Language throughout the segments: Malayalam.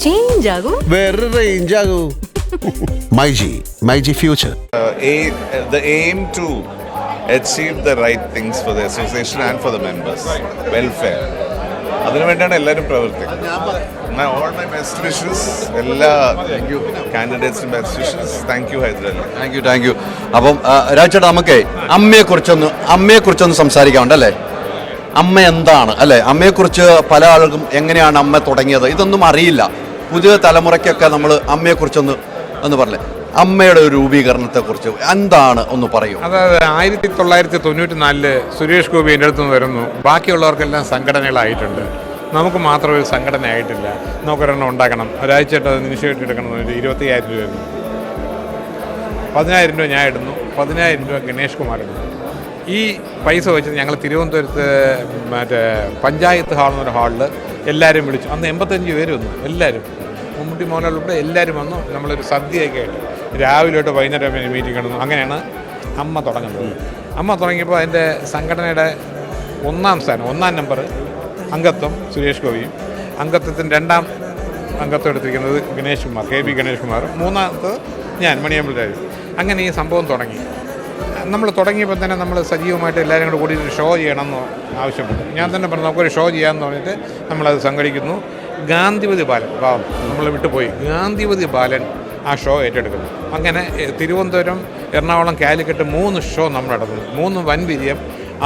ചേഞ്ച് ആകും, വേറെ റേഞ്ച് ആകൂ. MyG future. The aim to achieve the right things for the association and for the members welfare, അതിനുവേണ്ടിയാണ് എല്ലാവരും പ്രവർത്തിക്കുന്നത്. All my best wishes, എല്ലാ കാൻഡിഡേറ്റ്സിനും best wishes. Thank you Hyderali. Thank you. അപ്പം രാജേട്ടാ, നമുക്ക് അമ്മയെക്കുറിച്ചൊന്ന് സംസാരിക്കാറുണ്ട് അല്ലേ? അമ്മ എന്താണ് അല്ലേ? അമ്മയെക്കുറിച്ച് പല ആളുകൾക്കും എങ്ങനെയാണ് അമ്മ തുടങ്ങിയത് ഇതൊന്നും അറിയില്ല. പുതിയ തലമുറയ്ക്കൊക്കെ നമ്മൾ അമ്മയെക്കുറിച്ചൊന്ന് പറഞ്ഞേ, അമ്മയുടെ ഒരു രൂപീകരണത്തെക്കുറിച്ച് എന്താണ് ഒന്ന് പറയൂ. അതായത് 1994 സുരേഷ് ഗോപി എൻ്റെ അടുത്ത് നിന്ന് വരുന്നു. ബാക്കിയുള്ളവർക്കെല്ലാം സംഘടനകളായിട്ടുണ്ട്, നമുക്ക് മാത്രം ഒരു സംഘടന ആയിട്ടില്ല, നമുക്കൊരെണ്ണം ഉണ്ടാക്കണം, ഒരാഴ്ചയായിട്ട് അത് ഇനിഷ്യേറ്റീവ് എടുക്കണം. 25,000 രൂപ ആയിരുന്നു. 10,000 രൂപ ഞാൻ ഇടുന്നു, 10,000 രൂപ ഗണേഷ് കുമാർ ഇടുന്നു. ഈ പൈസ വെച്ച് ഞങ്ങൾ തിരുവനന്തപുരത്ത് പഞ്ചായത്ത് ഹാൾ എന്നൊരു ഹാളിൽ എല്ലാവരും വിളിച്ചു. അന്ന് 85 പേര് വന്നു, എല്ലാവരും, മമ്മൂട്ടി മോഹൻലാൽ ഉൾപ്പെടെ എല്ലാവരും വന്നു. നമ്മളൊരു സദ്യയൊക്കെ ആയിട്ട് രാവിലെ തൊട്ട് വൈകുന്നേരം വരെ മീറ്റിംഗ് നടന്നു. അങ്ങനെയാണ് അമ്മ തുടങ്ങുന്നത്. അമ്മ തുടങ്ങിയപ്പോൾ അതിൻ്റെ സംഘടനയുടെ 1 നമ്പർ അംഗത്വം സുരേഷ് ഗോപിയും, അംഗത്വത്തിൻ്റെ 2ാം അംഗത്വം എടുത്തിരിക്കുന്നത് ഗണേഷ് കുമാർ, KB ഗണേഷ് കുമാർ, 3ാമത് ഞാൻ മണിയമ്പൽ രാജു. അങ്ങനെ ഈ സംഭവം തുടങ്ങി. നമ്മൾ തുടങ്ങിയപ്പോൾ തന്നെ നമ്മൾ സജീവമായിട്ട് എല്ലാവരും കൂടെ കൂടി ഒരു ഷോ ചെയ്യണമെന്ന് ആവശ്യപ്പെട്ടു. ഞാൻ തന്നെ പറഞ്ഞു നമുക്കൊരു ഷോ ചെയ്യാമെന്ന് പറഞ്ഞിട്ട് നമ്മളത് സംഘടിക്കുന്നു. ഗാന്ധിപതി ബാലൻ, പാവം നമ്മൾ വിട്ടുപോയി, ഗാന്ധിപതി ബാലൻ ആ ഷോ ഏറ്റെടുക്കുന്നു. അങ്ങനെ തിരുവനന്തപുരം, എറണാകുളം, കാലിക്കറ്റ് 3 ഷോ നമ്മൾ നടത്തുന്നു. 3 വൻ വിജയം.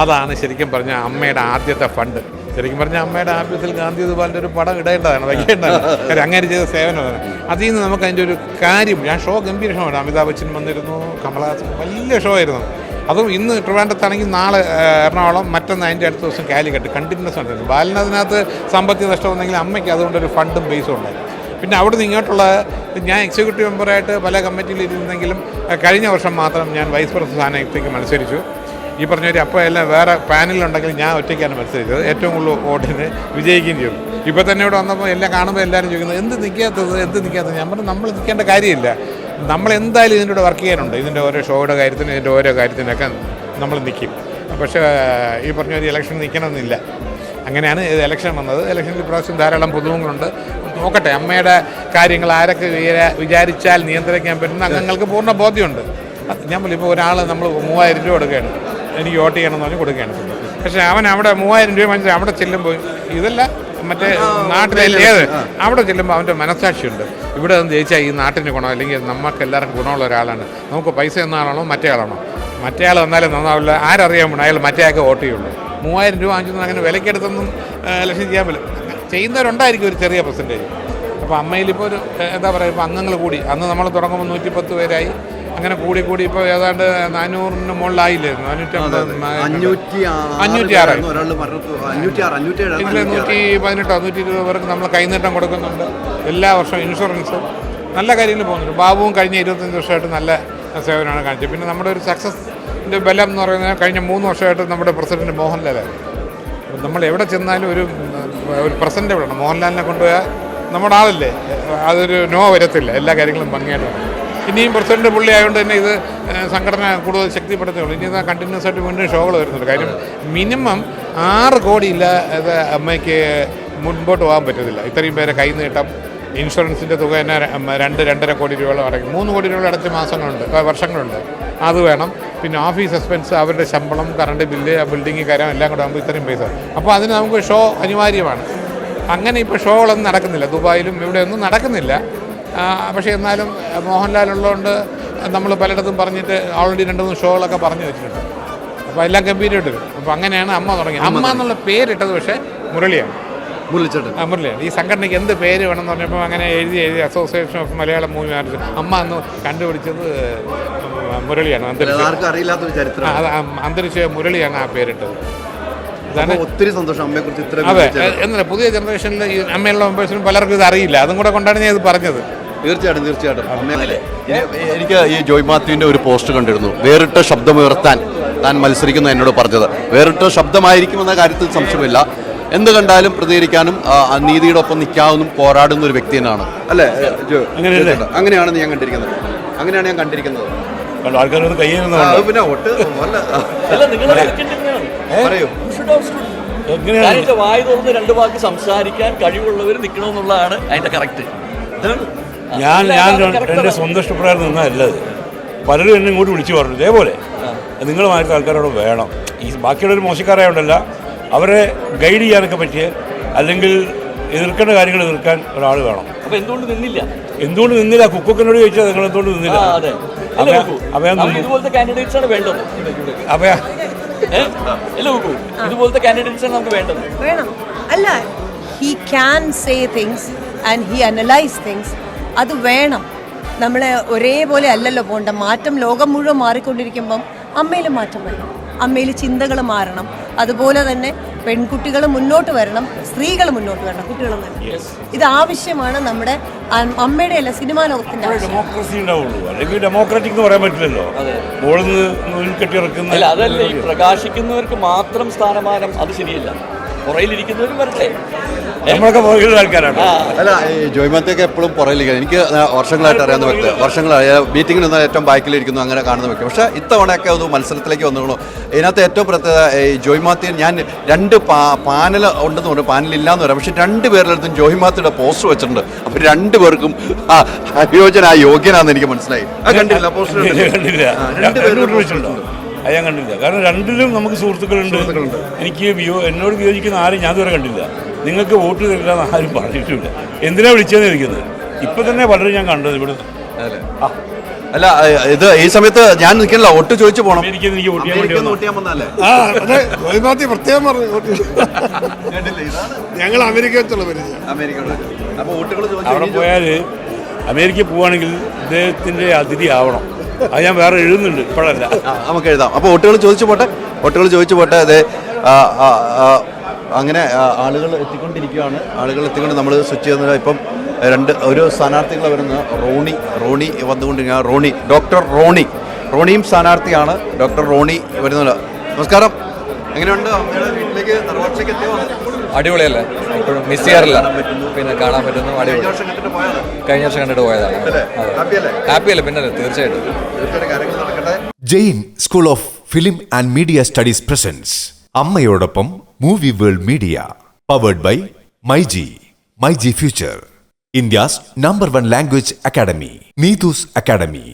അതാണ് ശരിക്കും പറഞ്ഞാൽ അമ്മയുടെ ആദ്യത്തെ ഫണ്ട്. ശരിക്കും പറഞ്ഞാൽ അമ്മയുടെ ആഭ്യത്തിൽ ഗാന്ധിപതി ബാലൻ്റെ ഒരു പടം ഇടേണ്ടതാണ്, വയ്ക്കേണ്ടതാണ്. അങ്ങനെ ചെയ്ത സേവനമാണ്. അതിൽ നിന്ന് നമുക്ക് അതിൻ്റെ ഒരു കാര്യം, ഞാൻ ഷോ ഗംഭീര ഷോ ആണ്. അമിതാഭ് ബച്ചൻ വന്നിരുന്നു, കമലഹാസൻ, വലിയ ഷോ ആയിരുന്നു. അതും ഇന്ന് ട്രിവാൻഡ്രത്താണെങ്കിൽ നാളെ എറണാകുളം, മറ്റൊന്ന് അതിൻ്റെ അടുത്ത ദിവസം കാലിക്കറ്റ്, കണ്ടിന്യൂസ് ഉണ്ടായിരുന്നു. ബാലനതിനകത്ത് സാമ്പത്തിക നഷ്ടം വന്നെങ്കിൽ അമ്മയ്ക്ക് അതുകൊണ്ടൊരു ഫണ്ടും ബേസും ഉണ്ടായി. പിന്നെ അവിടെ നിന്ന് ഇങ്ങോട്ടുള്ള, ഞാൻ എക്സിക്യൂട്ടീവ് മെമ്പറായിട്ട് പല കമ്മിറ്റിയിൽ ഇരുന്നെങ്കിലും കഴിഞ്ഞ വർഷം മാത്രം ഞാൻ വൈസ് പ്രസിഡന്റ് സ്ഥാനത്തേക്ക് മത്സരിച്ചു. ഈ പറഞ്ഞൊരു അപ്പോൾ എല്ലാം വേറെ പാനലുണ്ടെങ്കിൽ ഞാൻ ഒറ്റയ്ക്കാണ് മത്സരിച്ചത്. ഏറ്റവും കൂടുതൽ വോട്ടിന് വിജയിക്കുകയും ചെയ്തു. ഇപ്പോൾ തന്നെ ഇവിടെ വന്നപ്പോൾ എല്ലാം കാണുമ്പോൾ എല്ലാവരും ചോദിക്കുന്നത് എന്ത് നിൽക്കാത്തത്. ഞാൻ പറഞ്ഞു നമ്മൾ നിൽക്കേണ്ട കാര്യമില്ല, നമ്മളെന്തായാലും ഇതിൻ്റെ കൂടെ വർക്ക് ചെയ്യാനുണ്ട്. ഇതിൻ്റെ ഓരോ ഷോയുടെ കാര്യത്തിനും ഇതിൻ്റെ ഓരോ കാര്യത്തിനൊക്കെ നമ്മൾ നിൽക്കും. പക്ഷേ ഈ പറഞ്ഞൊരു ഇലക്ഷൻ നിൽക്കണമെന്നില്ല. അങ്ങനെയാണ് ഇലക്ഷൻ വന്നത്. ഇലക്ഷനിൽ പ്രാവശ്യം ധാരാളം പുതുമുഖങ്ങളുണ്ട്. നോക്കട്ടെ, അമ്മയുടെ കാര്യങ്ങൾ ആരൊക്കെ വിചാരിച്ചാൽ നിയന്ത്രിക്കാൻ പറ്റുന്ന അംഗങ്ങൾക്ക് പൂർണ്ണ ബോധ്യമുണ്ട്. ഞാൻ പോലും ഇപ്പോൾ ഒരാൾ നമ്മൾ 3,000 രൂപ കൊടുക്കുകയാണ്, എനിക്ക് വോട്ട് ചെയ്യണമെന്ന് പറഞ്ഞ് കൊടുക്കുകയാണ്. പക്ഷേ അവൻ അവിടെ 3,000 രൂപ മനസ്സിൽ അവിടെ ചെല്ലുമ്പോൾ ഇതല്ല മറ്റേ നാട്ടിലേത് അവിടെ ചെല്ലുമ്പോൾ അവൻ്റെ മനസ്സാക്ഷിയുണ്ട്. ഇവിടെ നിന്ന് ജയിച്ചാൽ ഈ നാട്ടിന് ഗുണം, അല്ലെങ്കിൽ നമുക്ക് എല്ലാവർക്കും ഗുണമുള്ള ഒരാളാണ്. നമുക്ക് പൈസ എന്ന ആളാണോ മറ്റേ ആളാണോ? മറ്റേ ആൾ വന്നാലും നന്നാവില്ല, ആരറിയാൻ വേണം, അയാൾ മറ്റേ ആൾക്ക് വോട്ട് ചെയ്യുള്ളൂ. 3,000 രൂപ വാങ്ങിച്ചൊന്നും അങ്ങനെ വിലക്കെടുത്തൊന്നും ഇലക്ഷൻ ചെയ്യാൻ പറ്റില്ല. ചെയ്യുന്നവരുണ്ടായിരിക്കും ഒരു ചെറിയ പെർസെൻറ്റേജ്. അപ്പോൾ അമ്മയിലിപ്പോൾ ഒരു എന്താ പറയുക, ഇപ്പോൾ അംഗങ്ങൾ കൂടി. അന്ന് നമ്മൾ തുടങ്ങുമ്പോൾ 110 പേരായി. അങ്ങനെ കൂടി ഇപ്പോൾ ഏതാണ്ട് 400-ന് മുകളിലായില്ലായിരുന്നു. 506 118-120 പേർക്ക് നമ്മൾ കൈനീട്ടം കൊടുക്കുന്നുണ്ട്. എല്ലാ വർഷവും ഇൻഷുറൻസും നല്ല കാര്യങ്ങൾ പോകുന്നുണ്ട്. ബാബുവും കഴിഞ്ഞ 25 വർഷമായിട്ട് നല്ല സേവനമാണ് കാണിച്ചത്. പിന്നെ നമ്മുടെ ഒരു സക്സസിൻ്റെ ബലം എന്ന് പറയുന്നത് കഴിഞ്ഞ 3 വർഷമായിട്ട് നമ്മുടെ പ്രസിഡന്റ് മോഹൻലാലായിരുന്നു. നമ്മൾ എവിടെ ചെന്നാലും ഒരു പ്രസൻറ്റ് വിടണം. മോഹൻലാലിനെ കൊണ്ടുപോയാൽ നമ്മുടെ ആളല്ലേ, അതൊരു നോ വരത്തില്ല. എല്ലാ കാര്യങ്ങളും ഭംഗിയായിട്ട്. ഇനിയും പ്രസിഡന്റ് പുള്ളി ആയതുകൊണ്ട് തന്നെ ഇത് സംഘടന കൂടുതൽ ശക്തിപ്പെടുത്തുകയുള്ളൂ. ഇനി ഇത് കണ്ടിന്യൂസ് ആയിട്ട് വീണ്ടും ഷോകൾ വരുന്നുണ്ട്. കാര്യം മിനിമം 6 കോടി ഇല്ലാതെ അമ്മയ്ക്ക് മുൻപോട്ട് പോകാൻ പറ്റത്തില്ല. ഇത്രയും പേരെ കൈ നീട്ടം, ഇൻഷുറൻസിൻ്റെ തുക തന്നെ 2-2.5 കോടി രൂപയോളം അടയ്ക്കും. 3 കോടി രൂപ അടച്ച വർഷങ്ങളുണ്ട്. അത് വേണം. പിന്നെ ഓഫീസ് എക്സ്പെൻസ്, അവരുടെ ശമ്പളം, കറണ്ട് ബില്ല്, ബിൽഡിംഗ് കാര്യം എല്ലാം കൂടെ ആകുമ്പോൾ ഇത്രയും പൈസ. അപ്പോൾ അതിന് നമുക്ക് ഷോ അനിവാര്യമാണ്. അങ്ങനെ ഇപ്പോൾ ഷോകളൊന്നും നടക്കുന്നില്ല. ദുബായിലും ഇവിടെയൊന്നും നടക്കുന്നില്ല. പക്ഷേ എന്നാലും മോഹൻലാൽ ഉള്ളതുകൊണ്ട് നമ്മൾ പലയിടത്തും പറഞ്ഞിട്ട് ഓൾറെഡി 2-3 ഷോകളൊക്കെ പറഞ്ഞു വെച്ചിട്ടുണ്ട്. അപ്പോൾ എല്ലാം ഗംഭീരമായിട്ട് വരും. അപ്പോൾ അങ്ങനെയാണ് അമ്മ തുടങ്ങി. അമ്മ എന്നുള്ള പേരിട്ടത് പക്ഷേ മുരളിയാണ്. ഈ സംഘടനയ്ക്ക് എന്ത് പേര് വേണമെന്ന് പറഞ്ഞപ്പോൾ അങ്ങനെ എഴുതി association of Malayalam movie artist അമ്മ എന്ന് കണ്ടുപിടിച്ചത് മുരളിയാണ്. അന്തരിച്ച മുരളിയാണ് ആ പേരിട്ടത്. ഒത്തിരി സന്തോഷം അമ്മയെക്കുറിച്ച്. അതെ, എന്നല്ല പുതിയ ജനറേഷനിൽ ഈ അമ്മയുള്ള മെമ്പേഴ്സിനും പലർക്കും ഇത് അറിയില്ല. അതും കൂടെ കൊണ്ടാണ് ഞാൻ ഇത് പറഞ്ഞത്. തീർച്ചയായിട്ടും. എനിക്ക് ഈ ജോയ് മാത്യുവിൻ്റെ ഒരു പോസ്റ്റ് കണ്ടിരുന്നു. വേറിട്ട ശബ്ദമുയർത്താൻ താൻ മത്സരിക്കുന്നു എന്നോട് പറഞ്ഞത്. വേറിട്ട ശബ്ദമായിരിക്കുമെന്ന കാര്യത്തിൽ സംശയമില്ല. എന്ത് കണ്ടാലും പ്രതികരിക്കാനും നീതിയുടെ ഒപ്പം നിൽക്കാവുന്ന പോരാടുന്ന ഒരു വ്യക്തി തന്നെയാണ് അല്ലേ? അങ്ങനെയാണ് ഞാൻ കണ്ടിരിക്കുന്നത്. പിന്നെ വോട്ട് പറയൂ. വായ തുറന്ന് 2 വാക്ക് സംസാരിക്കാൻ കഴിവുള്ളവർ നിൽക്കണമെന്നുള്ളതാണ് അതിന്റെ കറക്റ്റ്. ഞാൻ എൻ്റെ സ്വന്തം ഇഷ്ടപ്രകാരം നിന്നല്ലത്. പലരും എന്നെ ഇങ്ങോട്ട് വിളിച്ചു പറഞ്ഞു ഇതേപോലെ നിങ്ങളുമായിട്ട് ആൾക്കാരോട് വേണം. ഈ ബാക്കിയുള്ളൊരു മോശക്കാരായോണ്ടല്ല, അവരെ ഗൈഡ് ചെയ്യാനൊക്കെ പറ്റിയ, അല്ലെങ്കിൽ എതിർക്കേണ്ട കാര്യങ്ങൾ എതിർക്കാൻ ഒരാൾ വേണം. അപ്പോൾ എന്തുകൊണ്ട് നിന്നില്ല? കുക്കൊക്കെന്നോട് ചോദിച്ചാൽ നിങ്ങൾ എന്തുകൊണ്ട് നിന്നില്ല? ഇതുപോലത്തെ കാൻഡിഡേറ്റ്സ് ആണ് വേണ്ടത്. ഇതുപോലത്തെ കാൻഡിഡേറ്റ്സ് ആണ് നമുക്ക് വേണ്ടത്. വേണം അല്ല, he can say things and he analyse things. അത് വേണം. നമ്മളെ ഒരേപോലെ അല്ലല്ലോ പോകേണ്ട. മാറ്റം ലോകം മുഴുവൻ മാറിക്കൊണ്ടിരിക്കുമ്പം അമ്മയിൽ മാറ്റം വരണം. അമ്മയിൽ ചിന്തകൾ മാറണം. അതുപോലെ തന്നെ പെൺകുട്ടികൾ മുന്നോട്ട് വരണം, സ്ത്രീകൾ മുന്നോട്ട് വരണം, കുട്ടികളും വരണം. ഇത് ആവശ്യമാണ് നമ്മുടെ അമ്മയുടെ അല്ല, സിനിമാ ലോകത്തിന്റെ ഡെമോക്രസി ഉണ്ടാവുള്ളൂ. അല്ലെങ്കിൽ ഡെമോക്രാറ്റിക് എന്ന് പറയാൻ പറ്റില്ലല്ലോ. അല്ല, അതല്ല, ഈ പ്രകാശിക്കുന്നവർക്ക് മാത്രം സ്ഥാനമാനം അത് ശരിയല്ല. പുറയിലിരിക്കുന്നവരും വരട്ടെ. നമ്മളൊക്കെ പുറകിലുള്ള ആൾക്കാരാണ്. അല്ല, ഈ ജോയ് മാത്യുവൊക്കെ എപ്പോഴും പുറകിലിരിക്കുക. എനിക്ക് വർഷങ്ങളായിട്ട് അറിയാവുന്ന വ്യക്തി, വർഷങ്ങളായി ബീറ്റിങ്ങിൽ നിന്ന് ഏറ്റവും ബാക്കിലിരിക്കുന്നു, അങ്ങനെ കാണുന്ന വ്യക്തി. പക്ഷേ ഇത്തവണയൊക്കെ ഒരു മത്സരത്തിലേക്ക് വന്നുള്ളൂ. ഇതിനകത്ത് ഏറ്റവും പ്രത്യേകത ഈ ജോയ് മാത്യു, ഞാൻ രണ്ട് പാനൽ ഉണ്ടെന്ന് പറഞ്ഞു, പാനലില്ലാന്ന് പറയാം. പക്ഷെ രണ്ടുപേരിടത്തും ജോയ് മാത്യുയുടെ പോസ്റ്റർ വെച്ചിട്ടുണ്ട്. അപ്പോൾ രണ്ടുപേർക്കും യോഗ്യനാന്ന് എനിക്ക് മനസ്സിലായി. കണ്ടില്ല പോസ്റ്റർ? കണ്ടില്ല. ഞാൻ കണ്ടില്ല. കാരണം രണ്ടിലും നമുക്ക് സുഹൃത്തുക്കളുണ്ട്. എനിക്ക് എന്നോട് വിയോജിക്കുന്ന ആരും ഞാൻ ഇതുവരെ കണ്ടില്ല. നിങ്ങൾക്ക് വോട്ട് തരില്ല എന്ന് ആരും പറഞ്ഞിട്ടില്ല. എന്തിനാ വിളിച്ചതെന്ന് ചോദിക്കുന്നത്. ഇപ്പൊ തന്നെ പലരും ഞാൻ കണ്ടത് ഇവിടെ. അല്ല, ഇത് ഈ സമയത്ത് ഞാൻ നിൽക്കില്ല, വോട്ട് ചോദിച്ചു പോകണം. എനിക്ക് വോട്ട് ചെയ്യാൻ വേണ്ടി പ്രത്യേകം പറഞ്ഞു ഞങ്ങൾ അമേരിക്ക വെച്ചുള്ള അവിടെ പോയാൽ അമേരിക്കയിൽ പോവുകയാണെങ്കിൽ ഇദ്ദേഹത്തിന്റെ അതിഥി ആവണം. അത് ഞാൻ വേറെ എഴുതുന്നുണ്ട്, ഇപ്പോഴല്ല. നമുക്ക് എഴുതാം. അപ്പോൾ വോട്ടുകൾ ചോദിച്ചു പോട്ടെ. അതെ, അങ്ങനെ ആളുകൾ എത്തിക്കൊണ്ടിരിക്കുകയാണ്. എത്തിക്കൊണ്ട് നമ്മൾ സ്വിച്ച് ചെയ്യുന്നത്. ഇപ്പം ഒരു സ്ഥാനാർത്ഥികൾ വരുന്ന റോണി വന്നുകൊണ്ടിരിക്കുക. ഡോക്ടർ റോണിയും സ്ഥാനാർത്ഥിയാണ്. ഡോക്ടർ റോണി വരുന്നത്. നമസ്കാരം. എങ്ങനെയുണ്ട് അമ്മയുടെ വീട്ടിലേക്ക്, തറവാട്ടിലേക്ക് എത്തിയോ? അടിപൊളിയല്ലേ, ഇപ്പോഴും മിസ് ചെയ്യാറില്ല. പിന്നെ കാണാൻ പറ്റുന്നു. അടിപൊളി. കഴിഞ്ഞ വർഷം കണ്ടിട്ട് പോയതാണ്. ഹാപ്പിയല്ലേ? പിന്നെ തീർച്ചയായിട്ടും. Jain school of film and media studies presents അമ്മയോടൊപ്പം movie world media, powered by myG future, India's #1 language academy, Neethu's academy.